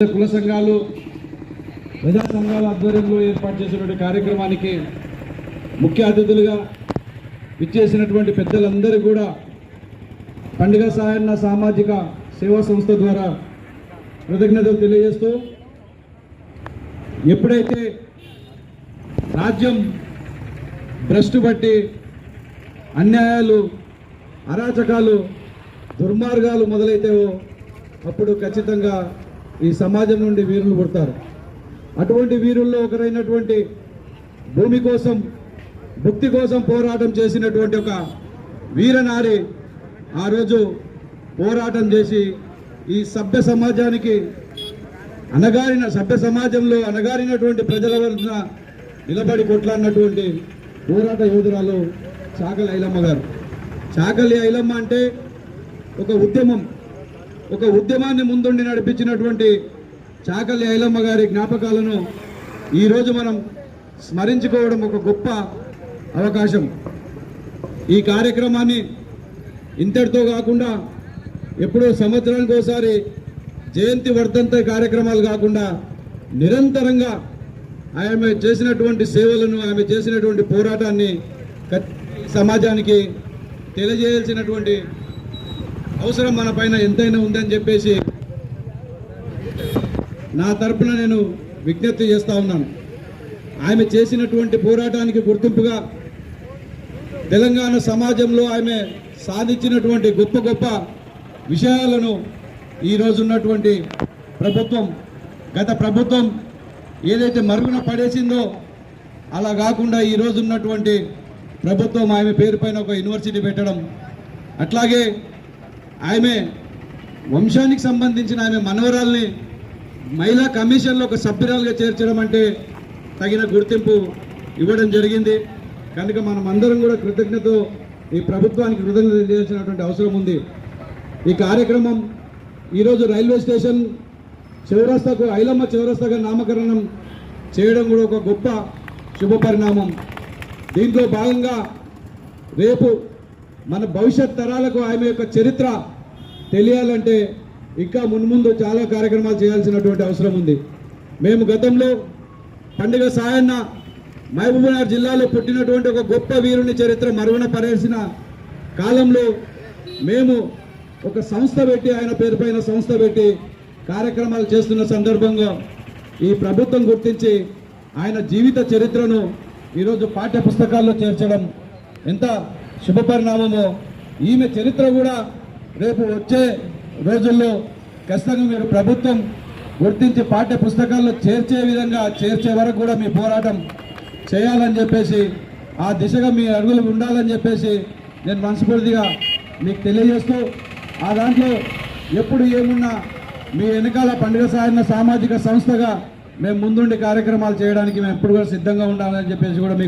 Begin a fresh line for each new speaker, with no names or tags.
కుల సంఘాలు ప్రజా సంఘాల ఆధ్వర్యంలో ఏర్పాటు చేసినటువంటి కార్యక్రమానికి ముఖ్య అతిథులుగా ఇచ్చేసినటువంటి పెద్దలందరూ కూడా పండుగ సాయన్న సామాజిక సేవా సంస్థ ద్వారా కృతజ్ఞతలు తెలియజేస్తూ, ఎప్పుడైతే రాజ్యం భ్రష్టు బట్టి అన్యాయాలు, అరాచకాలు, దుర్మార్గాలు మొదలైతేవో అప్పుడు ఖచ్చితంగా ఈ సమాజం నుండి వీరులు పుడతారు. అటువంటి వీరుల్లో ఒకరైనటువంటి భూమి కోసం, భుక్తి కోసం పోరాటం చేసినటువంటి ఒక వీరనారి ఆ రోజు పోరాటం చేసి ఈ సభ్య సమాజానికి సభ్య సమాజంలో అణగారినటువంటి ప్రజల వలన నిలబడి కొట్లాడినటువంటి పోరాట యోధురాలు చాకలి ఐలమ్మ గారు. చాకలి ఐలమ్మ అంటే ఒక ఉద్యమాన్ని ముందుండి నడిపించినటువంటి చాకలి ఐలమ్మ గారి జ్ఞాపకాలను ఈరోజు మనం స్మరించుకోవడం ఒక గొప్ప అవకాశం. ఈ కార్యక్రమాన్ని ఇంతటితో కాకుండా ఎప్పుడో సంవత్సరానికి ఒకసారి జయంతి వర్ధంతి కార్యక్రమాలు కాకుండా నిరంతరంగా ఆమె చేసినటువంటి సేవలను, ఆమె చేసినటువంటి పోరాటాన్ని సమాజానికి తెలియజేయాల్సినటువంటి అవసరం మన పైన ఎంతైనా ఉందని చెప్పేసి నా తరపున నేను విజ్ఞప్తి చేస్తూ ఉన్నాను. ఆమె చేసినటువంటి పోరాటానికి గుర్తింపుగా తెలంగాణ సమాజంలో ఆమె సాధించినటువంటి గొప్ప గొప్ప విషయాలను ఈరోజు ఉన్నటువంటి గత ప్రభుత్వం ఏదైతే మరుగున పడేసిందో అలా కాకుండా ఈరోజు ఉన్నటువంటి ప్రభుత్వం ఆమె పేరు పైన ఒక యూనివర్సిటీ పెట్టడం, అట్లాగే ఆమె వంశానికి సంబంధించిన ఆమె మనవరాల్ని మహిళా కమిషన్లో ఒక సభ్యురాలుగా చేర్చడం అంటే తగిన గుర్తింపు ఇవ్వడం జరిగింది. కనుక మనం అందరం కూడా కృతజ్ఞతతో ఈ ప్రభుత్వానికి కృతజ్ఞత చేయాల్సినటువంటి అవసరం ఉంది. ఈ కార్యక్రమం ఈరోజు రైల్వే స్టేషన్ చౌరస్తాకు ఐలమ్మ చౌరస్తాగా నామకరణం చేయడం కూడా ఒక గొప్ప శుభ పరిణామం. దీంట్లో భాగంగా రేపు మన భవిష్యత్ తరాలకు ఆమె యొక్క చరిత్ర తెలియాలంటే ఇంకా మున్ముందు చాలా కార్యక్రమాలు చేయాల్సినటువంటి అవసరం ఉంది. మేము గతంలో పండుగ సాయన్న మహబూబ్నగర్ జిల్లాలో పుట్టినటువంటి ఒక గొప్ప వీరుని చరిత్ర మరుగున పడేసిన కాలంలో మేము ఒక సంస్థ పెట్టి, ఆయన పేరు పైన సంస్థ పెట్టి కార్యక్రమాలు చేస్తున్న సందర్భంగా ఈ ప్రభుత్వం గుర్తించి ఆయన జీవిత చరిత్రను ఈరోజు పాఠ్య పుస్తకాల్లో చేర్చడం ఎంత శుభ పరిణామమో, ఈమె చరిత్ర కూడా రేపు వచ్చే రోజుల్లో ఖచ్చితంగా మీరు ప్రభుత్వం గుర్తించి పాఠ్య పుస్తకాల్లో చేర్చే వరకు కూడా మీ పోరాటం చేయాలని చెప్పేసి, ఆ దిశగా మీ అడుగులు ఉండాలని చెప్పేసి నేను మనస్ఫూర్తిగా మీకు తెలియజేస్తూ, ఆ దాంట్లో ఎప్పుడు ఏమున్నా మీ వెనకాల పండుగ సాయన్న సామాజిక సంస్థగా మేము ముందుండి కార్యక్రమాలు చేయడానికి మేము ఎప్పుడు కూడా సిద్ధంగా ఉండాలని చెప్పేసి కూడా